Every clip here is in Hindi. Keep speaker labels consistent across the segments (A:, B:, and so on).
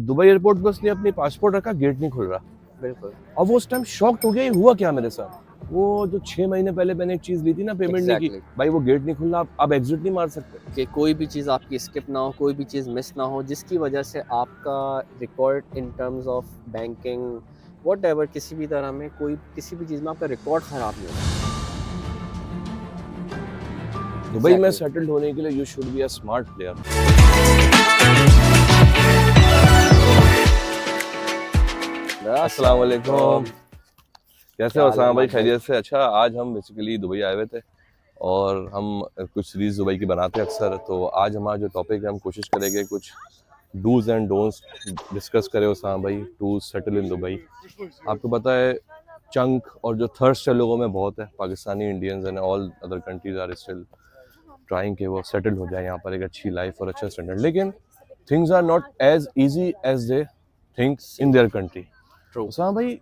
A: दुबई एयरपोर्ट पे उसने अपनी पासपोर्ट रखा, गेट नहीं खुल रहा।
B: बिल्कुल
A: अब वो उस टाइम शॉक्ड हो गया, ये हुआ क्या मेरे साथ। वो जो 6 महीने पहले मैंने एक चीज ली थी ना पेमेंट नहीं की,
B: एग्जैक्टली
A: भाई वो गेट नहीं खुल रहा, आप एग्जिट नहीं मार सकते।
B: कि कोई भी चीज़ आपकी स्किप ना हो, कोई भी चीज़ मिस ना हो, जिसकी वजह से आपका record in terms of banking whatever किसी भी तरह में कोई किसी भी चीज़ में आपका रिकॉर्ड ख़राब नहीं होगा।
A: दुबई में
B: एग्जैक्टली
A: सेटल्ड होने के लिए you should be a smart player. अस्सलाम वालेकुम, कैसे
B: क्या
A: हो
B: हाल है
A: सामा भाई,
B: हमारे भाई?
A: खैरियत से? अच्छा, आज हम बेसिकली दुबई आए हुए थे और हम कुछ सीरीज दुबई की बनाते हैं अक्सर। तो आज हमारा जो टॉपिक है, हम कोशिश करेंगे कुछ डूज एंड डोंट्स डिस्कस करें उसामा भाई टू सेटल इन दुबई। आपको पता है चंक और जो थर्स्ट है लोगों में बहुत है, Pakistani Indians and all other countries are still trying कि वो सेटल हो जाए यहाँ पर एक अच्छी लाइफ और अच्छा स्टैंडर्ड। लेकिन things are not as easy as they think in their country.
B: True.
A: Usama भाई,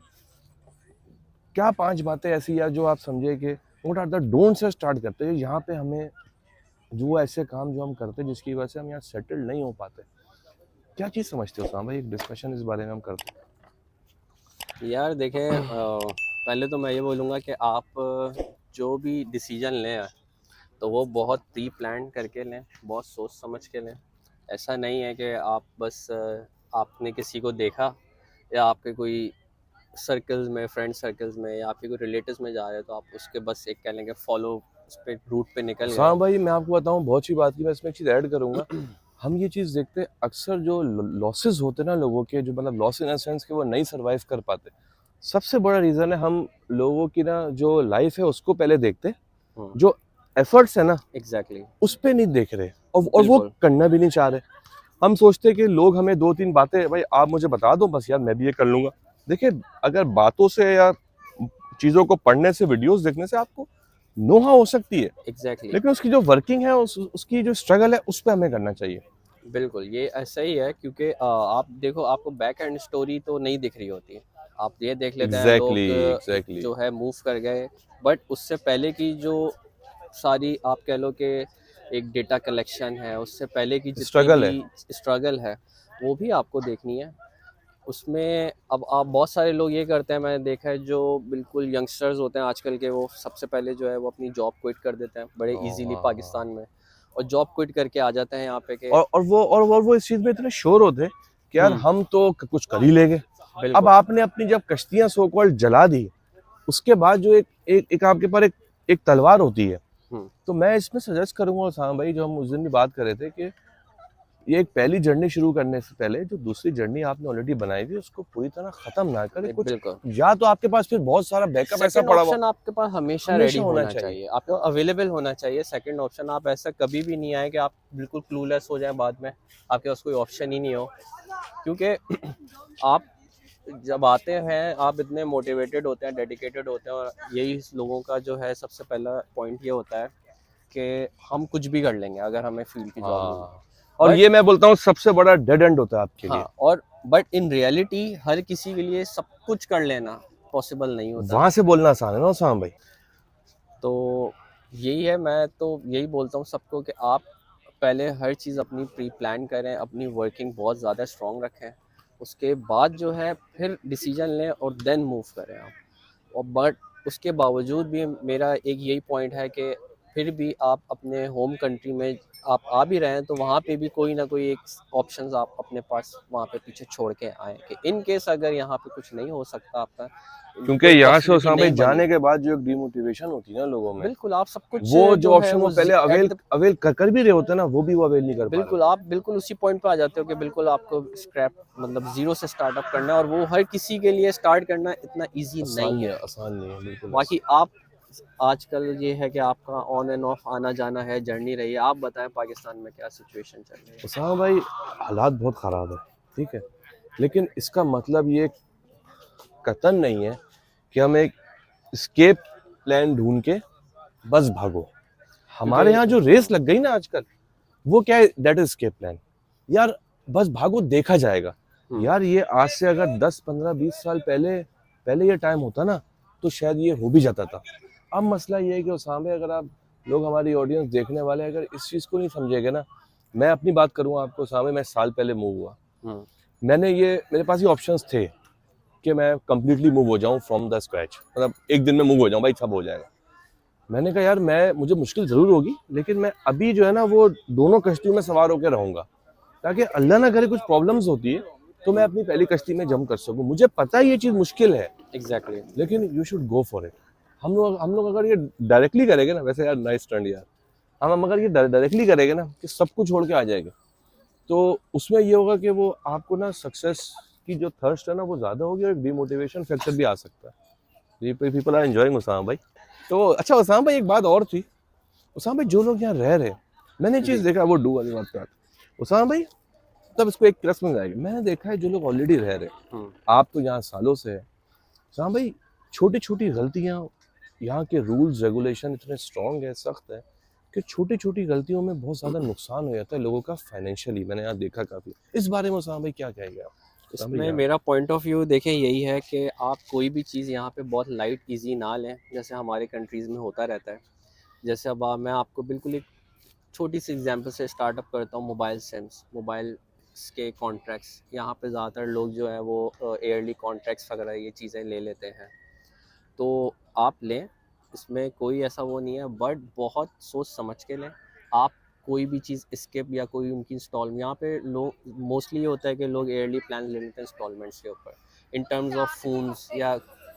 A: क्या 5 बातें ऐसी यार जो आप समझे कि what are the don't say start करते हैं यहाँ पे हमें, जो ऐसे काम जो हम करते हैं जिसकी वजह से हम यहाँ सेटल नहीं हो पाते? क्या चीज़ समझते हो उसामा भाई? एक डिस्कशन इस बारे में हम करते
B: यार देखें, पहले तो मैं ये बोलूँगा कि आप जो भी डिसीजन लें तो वो बहुत प्री प्लान करके लें, बहुत सोच समझ के लें। ऐसा नहीं है कि आप बस आपने किसी को देखा या आपके कोई सर्कल्स में, फ्रेंड सर्कल्स में या आपके कोई रिलेटिव्स में जा रहे हो तो आप उसके बस एक कह लेंगे फॉलो उस पे रूट पे
A: हैं।
B: निकल
A: उसामा
B: गए।
A: भाई, मैं आपको बताऊँ बहुत सी बात की, मैं इसमें एक चीज़ ऐड करूँगा। हम ये चीज़ देखते हैं अक्सर, जो लॉसेस होते हैं ना लोगों के, जो मतलब लॉस इन सेंस कि वो नहीं सर्वाइव कर पाते, सबसे बड़ा रीज़न है हम लोगों की ना जो लाइफ है उसको पहले देखते हैं, जो एफर्ट्स है ना
B: एग्जैक्टली
A: उस पे नहीं देख रहे, और वो
B: बिल्कुल
A: करना भी नहीं चाह रहे। हम सोचते हैं कि लोग हमें 2-3 बातें, भाई आप मुझे बता दो बस यार, मैं भी ये कर लूंगा। देखिए, अगर बातों से या चीज़ों को पढ़ने से, वीडियोस देखने से आपको नोहा हो सकती है,
B: एग्जैक्टली
A: लेकिन उसकी जो वर्किंग है, उसकी जो स्ट्रगल है, उस पे हमें करना चाहिए।
B: बिल्कुल ये ऐसा ही है क्योंकि आप देखो आपको बैक एंड स्टोरी तो नहीं दिख रही होती है। आप ये देख लेते हैं
A: एग्जैक्टली,
B: लोग
A: एग्जैक्टली।
B: जो है मूव कर गए, बट उससे पहले की जो सारी आप कह लो कि एक डेटा कलेक्शन है, उससे पहले की जितनी
A: स्ट्रगल
B: भी
A: है।
B: स्ट्रगल है वो भी आपको देखनी है। उसमें अब आप बहुत सारे लोग ये करते हैं, मैंने देखा है जो बिल्कुल यंगस्टर्स होते हैं आजकल के, वो सबसे पहले जो है वो अपनी जॉब क्विट कर देते हैं बड़े इजीली पाकिस्तान में, और जॉब क्विट करके आ जाते हैं यहाँ पे के।
A: और वो इस चीज में इतने श्योर होते हैं कि यार हम तो कुछ कर ही लेंगे। अब
B: बिल्कुल
A: आपने अपनी जब कश्तियां सो कॉल्ड जला दी, उसके बाद जो एक आपके पास एक तलवार होती है।
B: हम्म
A: तो मैं इसमें सजेस्ट करूंगा साम भाई, जो हम उस दिन भी बात कर रहे थे, कि ये एक पहली जर्नी शुरू करने से पहले जो दूसरी जर्नी आपने ऑलरेडी बनाई थी उसको पूरी तरह खत्म ना करे कुछ,
B: बिल्कुल
A: या तो आपके पास फिर बहुत सारा बैकअप ऐसा
B: सेकंड
A: पड़ा हुआ
B: ऑप्शन आपके पास हमेशा रेडी
A: हमेशा होना
B: होना
A: चाहिए।
B: चाहिए, आपको अवेलेबल होना चाहिए सेकंड ऑप्शन। आप ऐसा कभी भी नहीं आए कि आप बिल्कुल क्लूलेस हो जाए बाद में, आपके पास कोई ऑप्शन ही नहीं हो। क्योंकि आप जब आते हैं आप इतने मोटिवेटेड होते हैं, डेडिकेटेड होते हैं, और यही लोगों का जो है सबसे पहला पॉइंट ये होता है कि हम कुछ भी कर लेंगे अगर हमें फील्ड की जॉब मिली।
A: हाँ, और
B: बट
A: ये मैं बोलता हूँ सबसे बड़ा डेड एंड होता है आपके
B: हाँ,
A: लिए।
B: और बट इन रियलिटी हर किसी के लिए सब कुछ कर लेना पॉसिबल नहीं होता।
A: वहां से बोलना आसान है ना साम भाई।
B: तो यही है, मैं तो यही बोलता हूँ सबको कि आप पहले हर चीज़ अपनी प्री प्लान करें, अपनी वर्किंग बहुत ज़्यादा स्ट्रॉन्ग रखें, उसके बाद जो है फिर डिसीजन लें और देन मूव करें आप। और बट उसके बावजूद भी मेरा एक यही पॉइंट है कि फिर भी आप अपने होम कंट्री में आप आ भी रहे हैं तो वहाँ पे भी कोई ना कोई एक ऑप्शंस आप अपने पास वहाँ पे पीछे छोड़ के आए कि इन केस अगर यहाँ पे कुछ नहीं हो सकता आपका,
A: क्योंकि
B: कोई
A: यहाँ से
B: पॉसिबिलिटी
A: उसामा भाई
B: नहीं बनी,
A: जाने के बाद जो एक डिमोटिवेशन होती है ना लोगों में,
B: बिल्कुल आप सब कुछ
A: वो जो
B: जो है
A: ऑप्शन वो
B: वो
A: पहले
B: एट
A: अवेल
B: द
A: अवेल कर भी रहे होते हैं ना, वो भी वो अवेल नहीं कर पा रहे
B: बिल्कुल
A: होते।
B: आप बिल्कुल उसी पॉइंट पे आ जाते हो कि बिल्कुल आपको स्क्रैप मतलब जीरो से स्टार्टअप करना है, और वो हर किसी के लिए स्टार्ट करना इतना इजी नहीं है।
A: आसान नहीं है, बिल्कुल
B: बाकी आप आजकल ये है कि आपका ऑन एंड ऑफ आना जाना है, जर्नी रही है। आप बताएं पाकिस्तान में क्या सिचुएशन चल रही है?
A: उसामा भाई, हालात बहुत ख़राब है, ठीक है, लेकिन इसका मतलब ये कतन नहीं है कि हम एक स्केप प्लान ढूंढ के बस भागो। हमारे यहाँ
B: क्योंकि
A: जो रेस लग गई ना आजकल, वो क्या है, दैट इज स्केप प्लान। यार बस भागो, देखा जाएगा। यार ये आज से अगर 10-15-20 साल पहले पहले ये टाइम होता ना, तो शायद ये हो भी जाता था। अब मसला ये है कि उसामा भाई, अगर आप लोग, हमारी ऑडियंस देखने वाले अगर इस चीज़ को नहीं समझेंगे ना, मैं अपनी बात करूँ आपको उसामा भाई, मैं साल पहले मूव हुआ, मैंने ये मेरे पास ये ऑप्शंस थे कि मैं कंप्लीटली मूव हो जाऊं फ्रॉम द स्क्रैच, मतलब एक दिन में मूव हो जाऊं, भाई सब हो जाएगा। मैंने कहा यार मैं मुझे मुश्किल ज़रूर होगी, लेकिन मैं अभी जो है ना वो दोनों कश्तियों में सवार होकर रहूंगा, ताकि अल्लाह ना करे कुछ प्रॉब्लम्स होती है तो मैं अपनी पहली कश्ती में जंप कर सकूं। मुझे पता है ये चीज़ मुश्किल है,
B: एग्जैक्टली।
A: लेकिन you should go for it. हम लोग अगर ये डायरेक्टली करेंगे ना, वैसे यार नाइस टर्न यार, हम अगर ये डायरेक्टली करेंगे ना कि सब कुछ छोड़ के आ जाएंगे, तो उसमें ये होगा कि वो आपको ना सक्सेस की जो थर्स्ट है ना वो ज़्यादा होगी, और डिमोटिवेशन फैक्टर भी आ सकता है। पीपल आर एंजॉयिंग उसामा भाई। तो अच्छा उसामा भाई, एक बात और थी उसामा भाई, जो लोग यहाँ रह रहे हैं, मैंने एक
B: जी।
A: चीज़ देखा, वो डू वाली बात पे उसामा भाई, तब इसको एक प्लस में जाएगी। मैंने देखा है जो लोग ऑलरेडी रह रहे हैं, आप तो यहाँ सालों से है उसामा भाई, छोटी छोटी गलतियाँ, यहाँ के रूल्स रेगुलेशन इतने स्ट्रॉन्ग है, सख्त है, कि छोटी छोटी गलतियों में बहुत ज़्यादा नुकसान हो जाता है लोगों का फाइनेंशियली। मैंने यहाँ देखा काफ़ी। इस बारे में उसामा भाई क्या कहेंगे आप? उसामा भाई
B: इसमें
A: यहाँ
B: मेरा पॉइंट ऑफ व्यू देखें यही है कि आप कोई भी चीज़ यहाँ पे बहुत लाइट इजी ना लें, जैसे हमारे कंट्रीज़ में होता रहता है। जैसे अब मैं आपको बिल्कुल एक छोटी सी एग्जांपल से स्टार्टअप करता हूँ। मोबाइल सिम्स, मोबाइल के कॉन्ट्रैक्ट्स, यहाँ पे ज़्यादातर लोग जो है वो ईयरली कॉन्ट्रैक्ट्स वगैरह ये चीज़ें ले लेते हैं। तो आप लें, इसमें कोई ऐसा वो नहीं है, बट बहुत सोच समझ के लें। आप कोई भी चीज़ स्किप या कोई उनकी इंस्टॉल, यहाँ पे लोग मोस्टली ये होता है कि लोग ईयरली प्लान ले लेते हैं इंस्टॉलमेंट्स के ऊपर, इन टर्म्स ऑफ फ़ोन्स या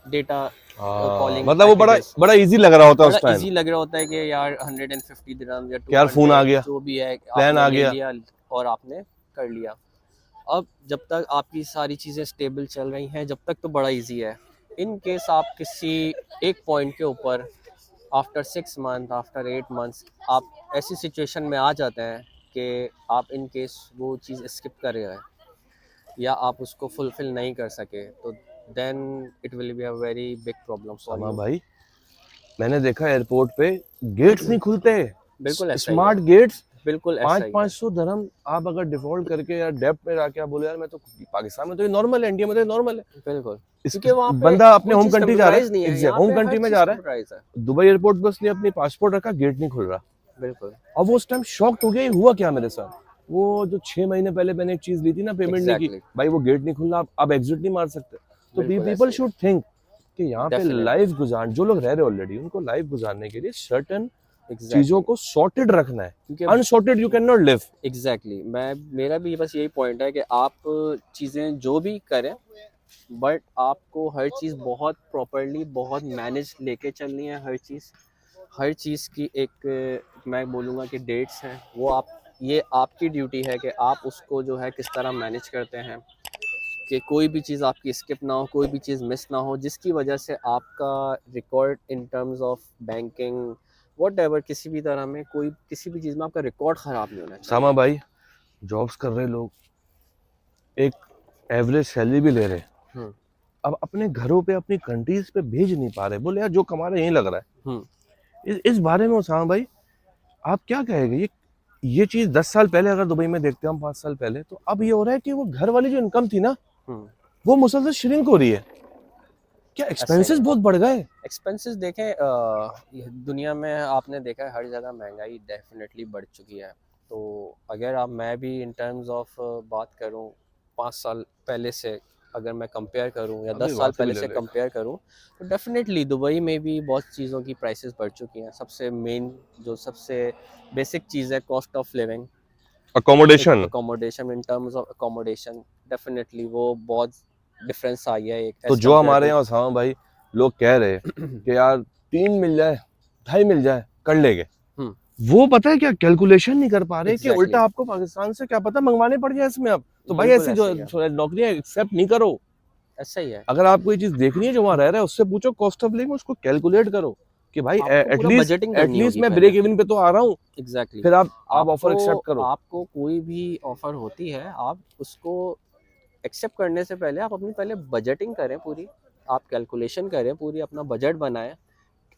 B: डेटा कॉलिंग
A: मतलब वो बड़ा
B: पैकेजेस।
A: बड़ा इजी लग रहा होता है
B: बड़ा
A: उस टाइम
B: इजी लग रहा होता है कि यार 150 दिरहम या
A: कि यार फोन आ
B: 200
A: गया,
B: जो भी है
A: प्लान
B: आपने
A: आ
B: ले
A: गया।
B: लिया और आपने कर लिया। अब जब तक आपकी सारी चीज़ें स्टेबल चल रही हैं, जब तक तो बड़ा इजी है। इन केस आप किसी एक पॉइंट के ऊपर आफ्टर 6 मंथ, आफ्टर 8 मंथ्स आप ऐसी सिचुएशन में आ जाते हैं कि आप इन केस वो चीज़ स्किप कर रहे हैं या आप उसको फुलफिल नहीं कर सके, तो then it will be a very big problem for
A: Usama
B: you.
A: भाई, मैंने देखा एयरपोर्ट पे गेट्स नहीं खुलते,
B: बिल्कुल ऐसा ही है,
A: स्मार्ट गेट्स।
B: बिल्कुल ऐसा
A: पाँच
B: ही है।
A: 500 दरम आप अगर डिफॉल्ट करके या डेब्ट में जाके आप बोले यार मैं तो, पाकिस्तान में तो ये नॉर्मल है, इंडिया में तो ये नॉर्मल है,
B: बिल्कुल,
A: इस
B: क्योंकि वहाँ पे
A: बंदा अपने
B: वो
A: होम
B: चीज़
A: कंट्री जा रहा
B: कंप्यूटराइज नहीं
A: है,
B: है,
A: एग्जैक्ट
B: यहाँ
A: होम
B: पे हर
A: कंट्री में
B: चीज़
A: जा रहा
B: कंप्यूटराइज है।
A: है, दुबई एयरपोर्ट पे उसने अपनी पासपोर्ट रखा, गेट नहीं खुल रहा।
B: बिल्कुल,
A: अब वो उस टाइम शॉक्ड हो गया, ये हुआ क्या मेरे साथ। वो जो 6 महीने पहले मैंने एक चीज ली थी ना पेमेंट नहीं की,
B: एग्जैक्टली,
A: भाई वो गेट नहीं खुल रहा, आप एग्जिट नहीं मार सकते। तो
B: बिल्कुल
A: पीपल
B: ऐसा ही है।
A: शुड थिंक कि यहाँ पे
B: डेफिनेटली,
A: लाइफ गुजार, जो लोग रह रहे ऑलरेडी उनको लाइफ गुजारने के लिए सर्टन चीजों
B: एग्जैक्टली,
A: को सॉर्टेड रखना है।
B: क्योंकि
A: unsorted you can not live.
B: Exactly मैं, मेरा भी बस यही पॉइंट है कि आप चीज़ें जो भी करें, बट आपको हर चीज़ बहुत प्रॉपरली बहुत मैनेज लेके चलनी है। हर चीज़ की एक मैं बोलूँगा कि डेट्स हैं, वो आप, ये आपकी ड्यूटी है कि आप उसको जो है किस तरह मैनेज करते हैं कि कोई भी चीज़ आपकी स्किप ना हो, कोई भी चीज़ मिस ना हो, जिसकी वजह से आपका record in terms of banking whatever किसी भी तरह में कोई किसी भी चीज़ में आपका रिकॉर्ड ख़राब नहीं होना चाहिए।
A: सामा भाई, जॉब्स कर रहे लोग एक एवरेज सैलरी भी ले रहे हैं,
B: हम्म,
A: अब अपने घरों पे अपनी कंट्रीज पे भेज नहीं पा रहे, बोले यार जो कमा रहे हैं यहीं लग रहा है।
B: हम्म,
A: इस बारे में उसामा भाई आप क्या कहेंगे? ये चीज 10 साल पहले अगर दुबई में देखते हैं हम, 5 साल पहले, तो अब ये हो रहा है कि वो घर वाली जो इनकम थी ना
B: हम्म,
A: वो मुसलसल श्रिंक हो रही है। क्या
B: ऐसा ही
A: एक्सपेंसेस
B: है।
A: बहुत बढ़ गए?
B: एक्सपेंसेस देखें, ये दुनिया में आपने देखा है हर जगह महंगाई डेफिनेटली बढ़ चुकी है। तो अगर आप, मैं भी इन टर्म्स ऑफ बात करूं 5 साल पहले से, अगर मैं कंपेयर करूं या
A: अभी
B: 10 साल
A: बात से भी
B: पहले
A: ले
B: से
A: लो एक।
B: कंपेयर करूं, तो डेफिनेटली दुबई में भी बहुत चीज़ों की प्राइसेस बढ़ चुकी हैं। सबसे मेन जो सबसे बेसिक चीज़ है cost of living,
A: accommodation.
B: Accommodation, in terms of accommodation definitely वो बहुत डिफरेंस आई है एक
A: तो
B: एज़
A: जो
B: कम्पेयर
A: हमारे
B: टू।
A: यहाँ उसामा भाई लोग कह रहे कि यार 3 मिल जाए, 2.5 मिल जाए, कर लेंगे, वो पता है क्या कैलकुलेशन नहीं कर पा रहे कि
B: एग्जैक्टली,
A: उल्टा आपको पाकिस्तान से क्या पता मंगवाने पड़ जाए इसमें। अब तो भाई
B: बिल्कुल
A: ऐसी
B: ऐसा
A: जो
B: ही है,
A: नौकरियां एक्सेप्ट नहीं करो।
B: ऐसा ही है।
A: अगर आपको ये चीज देखनी है जो वहां रह रहा है उससे पूछो कॉस्ट ऑफ लिविंग, उसको कैलकुलेट करो कि भाई
B: आपको पूरा बजटिंग करनी
A: एटलीस्ट
B: होगी
A: मैं
B: पहले।
A: ब्रेक इवन पे तो आ रहा हूँ।
B: एग्जैक्टली,
A: फिर आप ऑफर
B: आपको
A: एक्सेप्ट करो।
B: आपको कोई भी ऑफर होती है, आप उसको एक्सेप्ट करने से पहले आप अपनी पहले बजटिंग करें पूरी, आप कैलकुलेशन करें पूरी, अपना बजट बनाएं,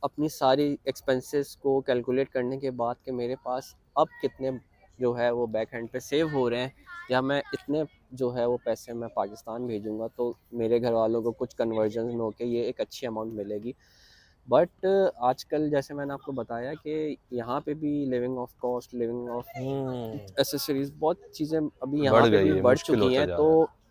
B: अपनी सारी एक्सपेंसेस को कैलकुलेट करने के बाद कि मेरे पास अब कितने जो है वो बैक हैंड पे सेव हो रहे हैं, या मैं इतने जो है वो पैसे मैं पाकिस्तान भेजूंगा तो मेरे घर वालों को कुछ कन्वर्जन में होके ये एक अच्छी अमाउंट मिलेगी। बट आजकल जैसे मैंने आपको बताया कि यहाँ पे भी living of cost, living of accessories, बहुत चीज़ें अभी
A: बढ़
B: यहाँ पे
A: गई
B: भी
A: है,
B: बढ़
A: मुश्किल
B: चुकी
A: होता
B: हैं।
A: जा
B: तो
A: रहा है।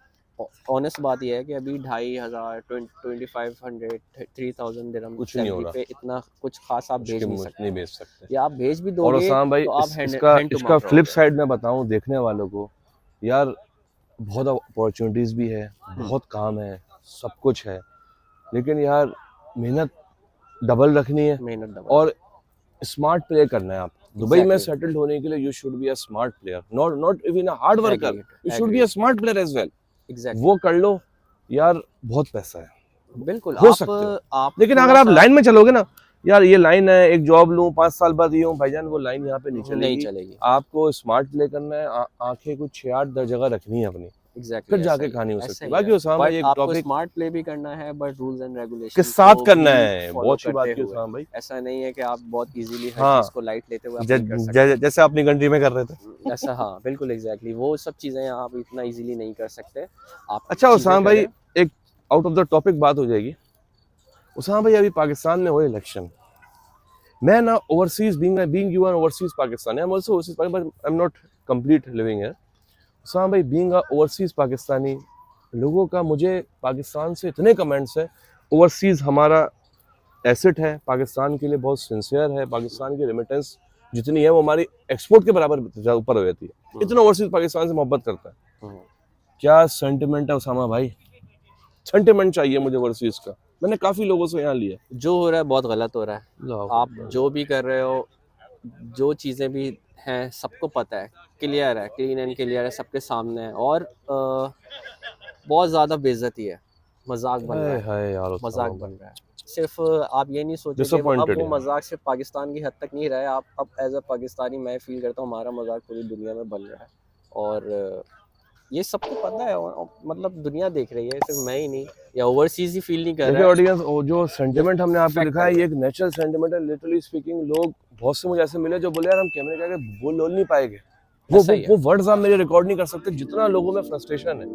B: ऑनेस्ट बात ये है कि अभी 2500 2500 3000 दिरहम
A: कुछ नहीं हो
B: सैलरी
A: रहा,
B: पे इतना कुछ खास आप भेज नहीं सकते,
A: नहीं बेच सकते।
B: या आप भेज भी
A: और
B: दोगे
A: उस्मान भाई
B: तो आप
A: इसका
B: हैंड टू
A: इसका
B: माउथ
A: फ्लिप
B: रहोगे।
A: साइड में बताऊं देखने वालों को, यार बहुत अपॉर्चुनिटीज़ भी है, बहुत काम है, सब कुछ है, लेकिन यार मेहनत डबल रखनी है
B: मेहनत डबल,
A: और स्मार्ट प्ले करना है। आप दुबई में
B: एग्जैक्टली,
A: सेटल्ड होने के लिए you should be a smart player, not even a hard worker,
B: agreed,
A: you should be
B: agreed,
A: a smart player as well.
B: Exactly,
A: वो कर लो यार, बहुत पैसा है,
B: बिल्कुल।
A: हो सकते हो।
B: आप
A: लेकिन अगर
B: थोड़ा
A: आप
B: सा
A: लाइन में चलोगे ना, यार ये लाइन है, एक जॉब लूं 5 साल बाद ये हूं, भाईजान वो लाइन यहाँ पे नहीं
B: नहीं
A: चलेगी।
B: चलेगी,
A: आपको स्मार्ट प्ले करना है, आंखें कुछ 6-8 जगह रखनी है अपनी,
B: एग्जैक्टली,
A: फिर
B: ऐसा
A: जाके
B: ही
A: कहानी हो
B: ऐसा
A: सकती है।
B: ही है।
A: बाकी उस्मान भाई
B: बट
A: एक
B: आपको
A: टॉपिक
B: स्मार्ट प्ले भी करना है, बट रूल्स एंड
A: के
B: रेगुलेशन
A: साथ
B: को
A: करना
B: भी
A: है,
B: फॉलो
A: बहुत अच्छी बात
B: करते
A: की
B: हुए।
A: उस्मान भाई।
B: ऐसा नहीं है कि आप बहुत इजीली हर
A: हाँ,
B: चीज़ को लाइट लेते हुए आप नहीं कर सकते।
A: जैसे अपनी कंट्री में कर रहे थे।
B: ऐसा, हाँ, बिल्कुल एग्जैक्टली, वो सब चीज़ें आप इतना इजीली नहीं कर सकते। आप
A: अच्छा
B: चीज़ें
A: उस्मान भाई,
B: करें।
A: एक आउट ऑफ द टॉपिक बात हो जाएगी। उस्मान भाई अभी पाकिस्तान में हुए इलेक्शन, मैं ना overseas being you N overseas Pakistani, I am also overseas Pakistani but I am not complete living here. Usman भाई बीइंग अ ओवरसीज पाकिस्तानी, लोगों का मुझे पाकिस्तान से इतने कमेंट्स है, ओवरसीज हमारा एसेट है, पाकिस्तान के लिए बहुत सिंसियर है, पाकिस्तान की रेमिटेंस जितनी है वो हमारी एक्सपोर्ट के बराबर ऊपर हो जाती है, इतना ओवरसीज पाकिस्तान से मोहब्बत करता है।
B: हम्म।
A: क्या सेंटिमेंट है उसामा भाई, सेंटिमेंट चाहिए मुझे ओवरसीज का, मैंने काफी लोगों से यहाँ लिया।
B: जो हो रहा है बहुत गलत हो रहा है।
A: अल्लाह
B: आप
A: अकबर।
B: जो भी कर रहे हो, जो चीज़ें भी हैं, सबको पता है, क्लियर है, क्लीन एंड क्लियर है, सबके सामने है। और बहुत ज़्यादा बेइज्जती है, मजाक बन रहा
A: हाय
B: है,
A: हाय यार
B: मजाक
A: उस्मान
B: बन
A: भाई,
B: रहा है। सिर्फ आप ये नहीं सोचे कि अब
A: डिसअपॉइंटेड
B: वो
A: यार।
B: मजाक सिर्फ पाकिस्तान की हद तक नहीं रहा है। आप अब एज अ पाकिस्तानी मैं फील करता हूँ हमारा मजाक पूरी दुनिया में बन रहा है। और ये सबको पता है, और मतलब दुनिया देख रही है, सिर्फ मैं ही नहीं, या ओवरसीज ही फील नहीं कर
A: देखिए
B: रहा है।
A: ऑडियंस, जो
B: ये
A: सेंटिमेंट हमने आपको
B: फैक्ट
A: दिखाया
B: है,
A: ये एक नेचुरल सेंटिमेंट है, लिटरली स्पीकिंग। लोग बहुत से मुझे ऐसे मिले जो बोले यार हम कैमरे के आगे बोल नहीं पाएंगे,
B: ऐसा ही है।
A: वो वर्ड्स आप मेरे रिकॉर्ड नहीं कर सकते, जितना लोगों में फ्रस्ट्रेशन है।